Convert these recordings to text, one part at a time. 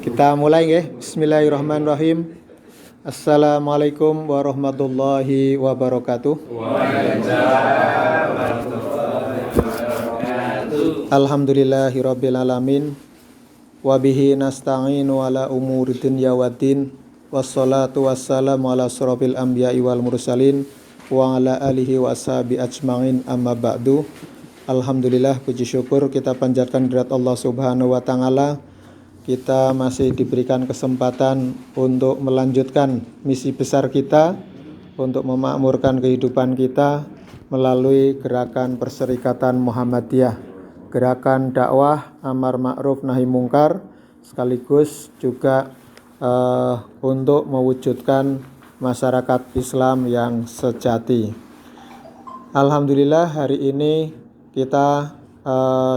Kita mulai nggih. Bismillahirrahmanirrahim. Assalamualaikum warahmatullahi wabarakatuh. Alhamdulillahirabbil alamin. Wa bihi nasta'inu ala umuri dunya waddin. Wassalatu wassalamu ala asyrofil anbiya'i wal mursalin wa ala alihi wa ashabi ajma'in, amma ba'du. Alhamdulillah, puji syukur kita panjatkan kehadirat Allah Subhanahu wa taala. Kita masih diberikan kesempatan untuk melanjutkan misi besar kita untuk memakmurkan kehidupan kita melalui gerakan Perserikatan Muhammadiyah, gerakan dakwah amar ma'ruf nahi mungkar, sekaligus juga untuk mewujudkan masyarakat Islam yang sejati. Alhamdulillah, hari ini kita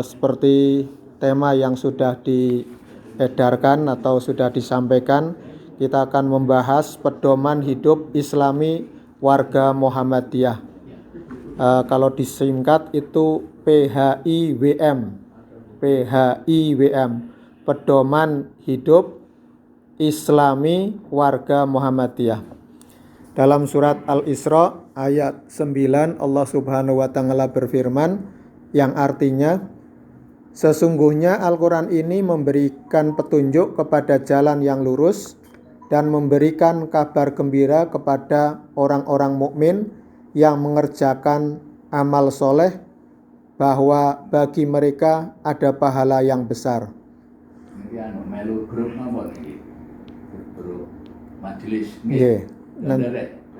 seperti tema yang sudah diedarkan atau sudah disampaikan, kita akan membahas pedoman hidup Islami warga Muhammadiyah. Kalau disingkat itu PHIWM, pedoman hidup Islami warga Muhammadiyah. Dalam surat Al-Isra ayat 9 Allah Subhanahu wa taala berfirman, yang artinya, sesungguhnya Al-Quran ini memberikan petunjuk kepada jalan yang lurus dan memberikan kabar gembira kepada orang-orang mukmin yang mengerjakan amal soleh, bahwa bagi mereka ada pahala yang besar.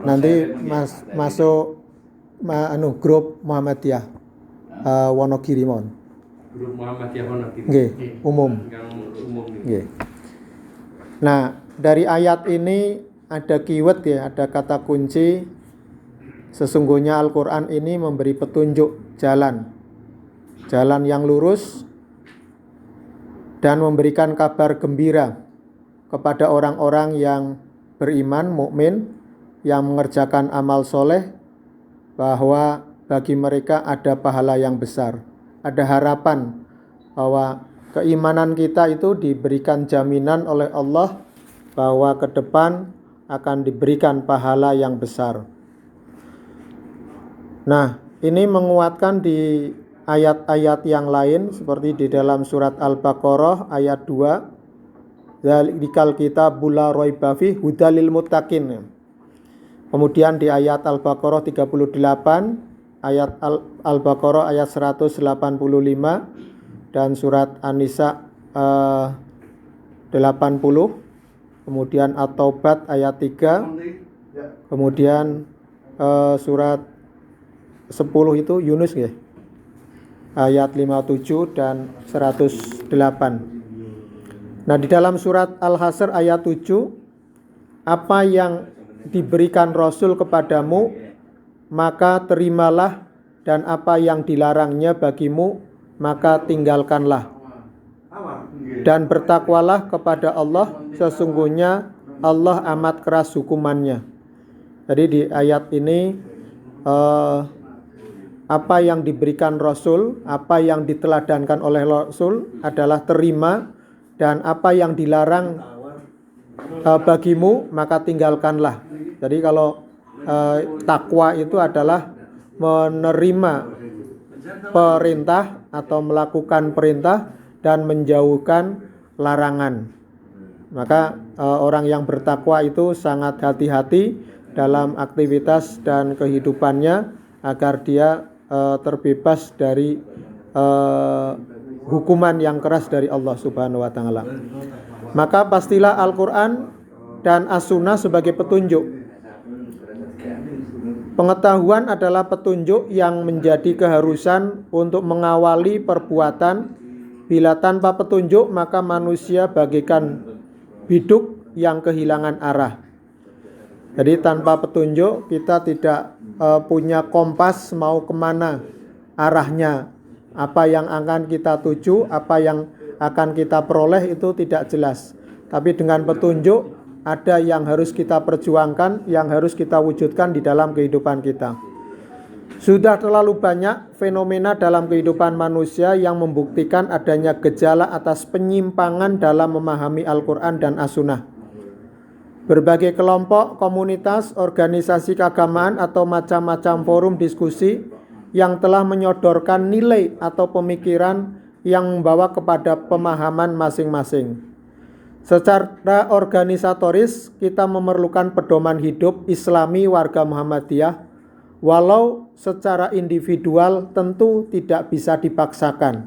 Nanti masuk grup Muhammadiyah Wonogiri mon. Grup Muhammadiyah Wonogiri. Nggih, umum. Nggih. Nah, dari ayat ini ada keyword ya, ada kata kunci. Sesungguhnya Al-Qur'an ini memberi petunjuk jalan yang lurus dan memberikan kabar gembira kepada orang-orang yang beriman, mukmin, yang mengerjakan amal soleh, bahwa bagi mereka ada pahala yang besar. Ada harapan bahwa keimanan kita itu diberikan jaminan oleh Allah bahwa ke depan akan diberikan pahala yang besar. Nah, ini menguatkan di ayat-ayat yang lain, seperti di dalam surat Al-Baqarah ayat 2, Dzalikal kitabul la raiba fihi hudalil muttaqin. Kemudian di ayat Al-Baqarah 38, ayat Al-Baqarah ayat 185, dan surat An-Nisa 80, kemudian At-Taubat ayat 3, kemudian surat 10 itu Yunus ya, ayat 57 dan 108. Nah, di dalam surat Al-Hasr ayat 7, apa yang diberikan Rasul kepadamu, maka terimalah, dan apa yang dilarangnya bagimu, maka tinggalkanlah. Dan bertakwalah kepada Allah, sesungguhnya Allah amat keras hukumannya. Jadi di ayat ini apa yang diberikan Rasul, apa yang diteladankan oleh Rasul adalah terima, dan apa yang dilarang bagimu, maka tinggalkanlah. Jadi kalau takwa itu adalah menerima perintah atau melakukan perintah dan menjauhkan larangan. Maka orang yang bertakwa itu sangat hati-hati dalam aktivitas dan kehidupannya agar dia terbebas dari hukuman yang keras dari Allah Subhanahu wa taala. Maka pastilah Al-Qur'an dan As-Sunnah sebagai petunjuk. Pengetahuan adalah petunjuk yang menjadi keharusan untuk mengawali perbuatan. Bila tanpa petunjuk, maka manusia bagaikan biduk yang kehilangan arah. Jadi tanpa petunjuk kita tidak punya kompas mau kemana arahnya. Apa yang akan kita tuju, apa yang akan kita peroleh itu tidak jelas. Tapi dengan petunjuk, ada yang harus kita perjuangkan, yang harus kita wujudkan di dalam kehidupan kita. Sudah terlalu banyak fenomena dalam kehidupan manusia yang membuktikan adanya gejala atas penyimpangan dalam memahami Al-Quran dan As-Sunnah. Berbagai kelompok, komunitas, organisasi keagamaan atau macam-macam forum diskusi yang telah menyodorkan nilai atau pemikiran yang membawa kepada pemahaman masing-masing. Secara organisatoris, kita memerlukan pedoman hidup Islami warga Muhammadiyah, walau secara individual tentu tidak bisa dipaksakan.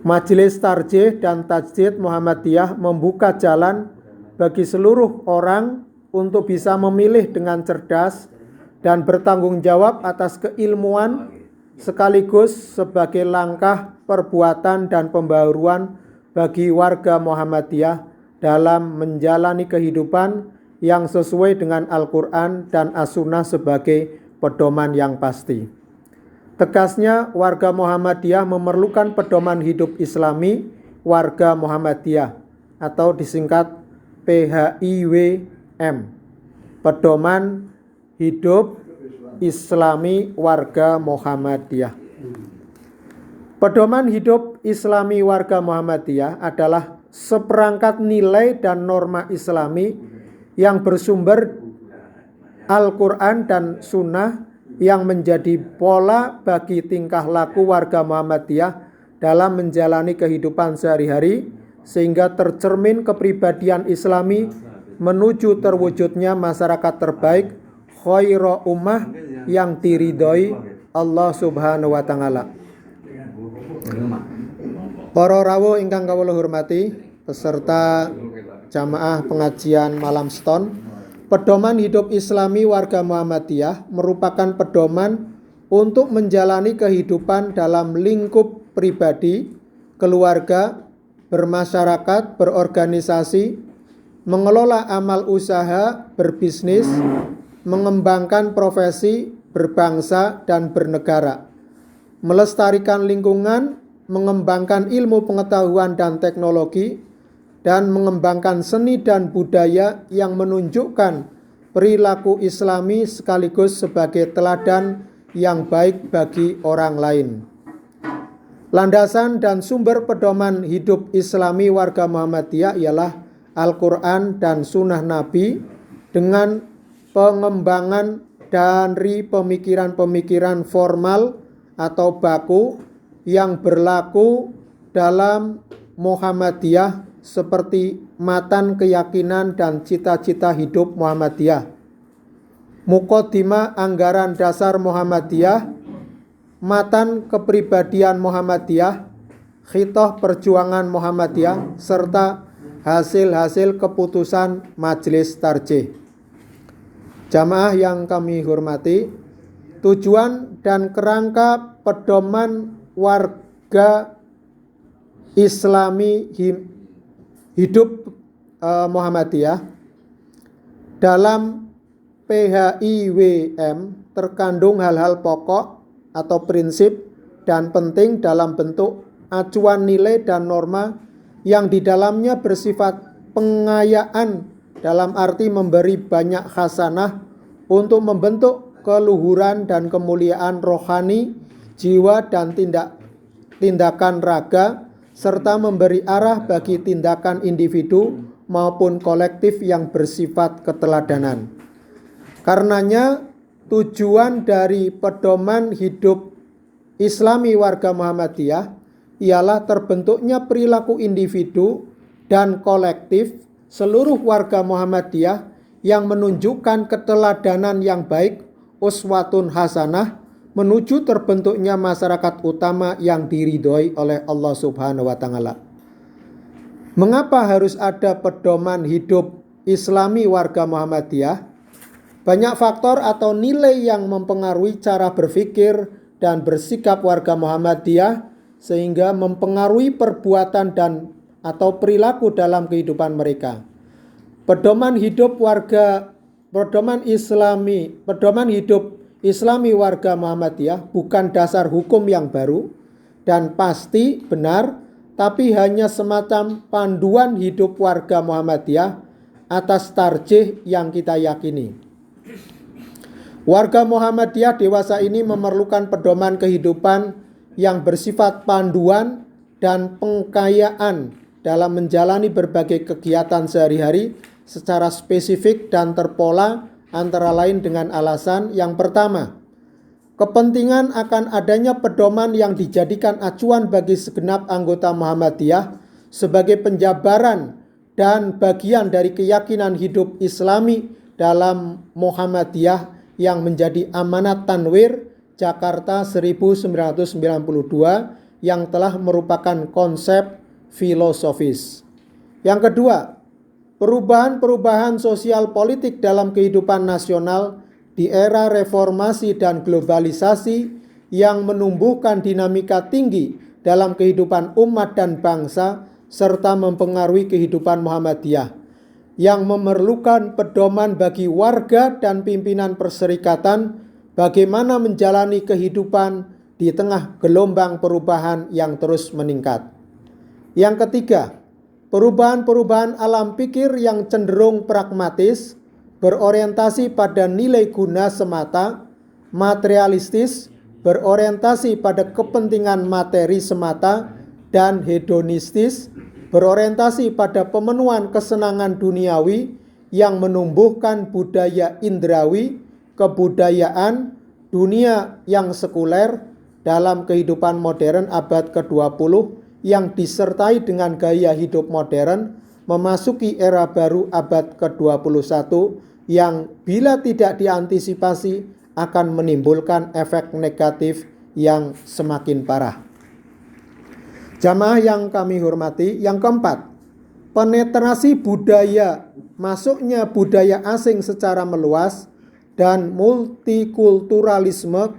Majelis Tarjih dan Tajdid Muhammadiyah membuka jalan bagi seluruh orang untuk bisa memilih dengan cerdas dan bertanggung jawab atas keilmuan, sekaligus sebagai langkah perbuatan dan pembaharuan bagi warga Muhammadiyah dalam menjalani kehidupan yang sesuai dengan Al-Quran dan As-Sunnah sebagai pedoman yang pasti. Tegasnya, warga Muhammadiyah memerlukan pedoman hidup Islami warga Muhammadiyah atau disingkat PHIWM, pedoman hidup Islami warga Muhammadiyah. Pedoman hidup Islami warga Muhammadiyah adalah seperangkat nilai dan norma Islami yang bersumber Al-Quran dan Sunnah yang menjadi pola bagi tingkah laku warga Muhammadiyah dalam menjalani kehidupan sehari-hari, sehingga tercermin kepribadian Islami menuju terwujudnya masyarakat terbaik, khaira ummah yang diridhoi Allah Subhanahu wa Ta'ala. Para rawuh ingkang kawula hormati, peserta jamaah pengajian malam ston, pedoman hidup Islami warga Muhammadiyah merupakan pedoman untuk menjalani kehidupan dalam lingkup pribadi, keluarga, bermasyarakat, berorganisasi, mengelola amal usaha, berbisnis, mengembangkan profesi, berbangsa, dan bernegara, melestarikan lingkungan, mengembangkan ilmu pengetahuan dan teknologi, dan mengembangkan seni dan budaya yang menunjukkan perilaku Islami sekaligus sebagai teladan yang baik bagi orang lain. Landasan dan sumber pedoman hidup Islami warga Muhammadiyah ialah Al-Quran dan Sunnah Nabi dengan pengembangan dari pemikiran-pemikiran formal atau baku yang berlaku dalam Muhammadiyah seperti matan keyakinan dan cita-cita hidup Muhammadiyah, Muqaddimah anggaran dasar Muhammadiyah, matan kepribadian Muhammadiyah, khitoh perjuangan Muhammadiyah, serta hasil-hasil keputusan Majelis Tarjih. Jamaah yang kami hormati, tujuan dan kerangka pedoman warga Islami hidup Muhammadiyah dalam PHIWM terkandung hal-hal pokok atau prinsip dan penting dalam bentuk acuan nilai dan norma yang di dalamnya bersifat pengayaan dalam arti memberi banyak khasanah untuk membentuk keluhuran dan kemuliaan rohani, jiwa dan tindakan raga, serta memberi arah bagi tindakan individu maupun kolektif yang bersifat keteladanan. Karenanya, tujuan dari pedoman hidup Islami warga Muhammadiyah ialah terbentuknya perilaku individu dan kolektif seluruh warga Muhammadiyah yang menunjukkan keteladanan yang baik, uswatun hasanah, menuju terbentuknya masyarakat utama yang diridhoi oleh Allah Subhanahu wa Ta'ala. Mengapa harus ada pedoman hidup Islami warga Muhammadiyah? Banyak faktor atau nilai yang mempengaruhi cara berpikir dan bersikap warga Muhammadiyah sehingga mempengaruhi perbuatan dan atau perilaku dalam kehidupan mereka. Pedoman hidup Islami warga Muhammadiyah bukan dasar hukum yang baru dan pasti benar, tapi hanya semacam panduan hidup warga Muhammadiyah atas tarjih yang kita yakini. Warga Muhammadiyah dewasa ini memerlukan pedoman kehidupan yang bersifat panduan dan pengkayaan dalam menjalani berbagai kegiatan sehari-hari secara spesifik dan terpola, antara lain dengan alasan yang pertama, kepentingan akan adanya pedoman yang dijadikan acuan bagi segenap anggota Muhammadiyah sebagai penjabaran dan bagian dari keyakinan hidup Islami dalam Muhammadiyah yang menjadi amanat Tanwir Jakarta 1992 yang telah merupakan konsep filosofis. Yang kedua, perubahan-perubahan sosial politik dalam kehidupan nasional di era reformasi dan globalisasi yang menumbuhkan dinamika tinggi dalam kehidupan umat dan bangsa serta mempengaruhi kehidupan Muhammadiyah yang memerlukan pedoman bagi warga dan pimpinan perserikatan bagaimana menjalani kehidupan di tengah gelombang perubahan yang terus meningkat. Yang ketiga, perubahan-perubahan alam pikir yang cenderung pragmatis, berorientasi pada nilai guna semata, materialistis, berorientasi pada kepentingan materi semata, dan hedonistis, berorientasi pada pemenuhan kesenangan duniawi yang menumbuhkan budaya indrawi, kebudayaan, dunia yang sekuler dalam kehidupan modern abad ke-20 yang disertai dengan gaya hidup modern memasuki era baru abad ke-21 yang bila tidak diantisipasi akan menimbulkan efek negatif yang semakin parah. Jamaah yang kami hormati, yang keempat, penetrasi budaya, masuknya budaya asing secara meluas dan multikulturalisme,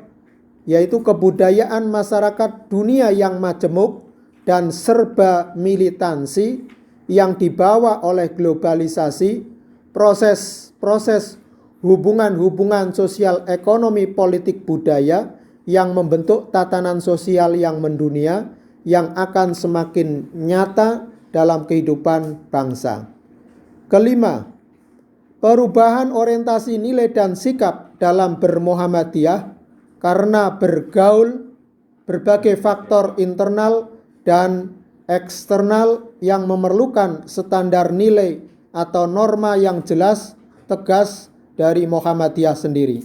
yaitu kebudayaan masyarakat dunia yang majemuk dan serba militansi yang dibawa oleh globalisasi, proses hubungan-hubungan sosial ekonomi politik budaya yang membentuk tatanan sosial yang mendunia yang akan semakin nyata dalam kehidupan bangsa. Kelima, perubahan orientasi nilai dan sikap dalam bermuhammadiyah karena bergaul berbagai faktor internal dan eksternal yang memerlukan standar nilai atau norma yang jelas, tegas dari Muhammadiyah sendiri.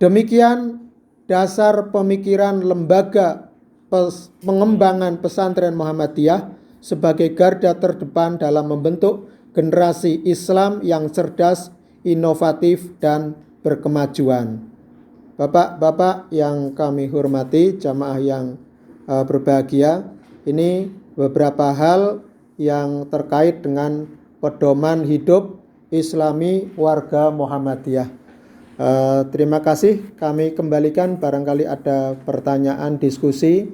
Demikian dasar pemikiran lembaga pengembangan pesantren Muhammadiyah sebagai garda terdepan dalam membentuk generasi Islam yang cerdas, inovatif, dan berkemajuan. Bapak-bapak yang kami hormati, jamaah yang berbahagia, ini beberapa hal yang terkait dengan pedoman hidup Islami warga Muhammadiyah. Terima kasih, kami kembalikan barangkali ada pertanyaan, diskusi.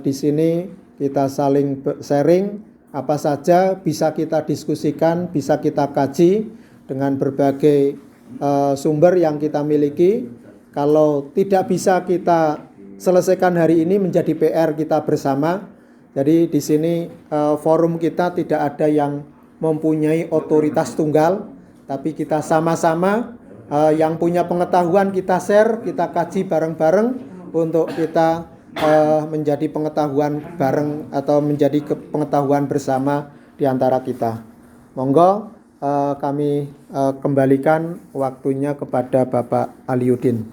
Di sini kita saling sharing apa saja bisa kita diskusikan, bisa kita kaji dengan berbagai sumber yang kita miliki. Kalau tidak bisa kita selesaikan hari ini menjadi PR kita bersama. Jadi di sini forum kita tidak ada yang mempunyai otoritas tunggal, tapi kita sama-sama yang punya pengetahuan kita share, kita kaji bareng-bareng untuk kita menjadi pengetahuan bareng atau menjadi pengetahuan bersama di antara kita. Monggo kami kembalikan waktunya kepada Bapak Aliuddin.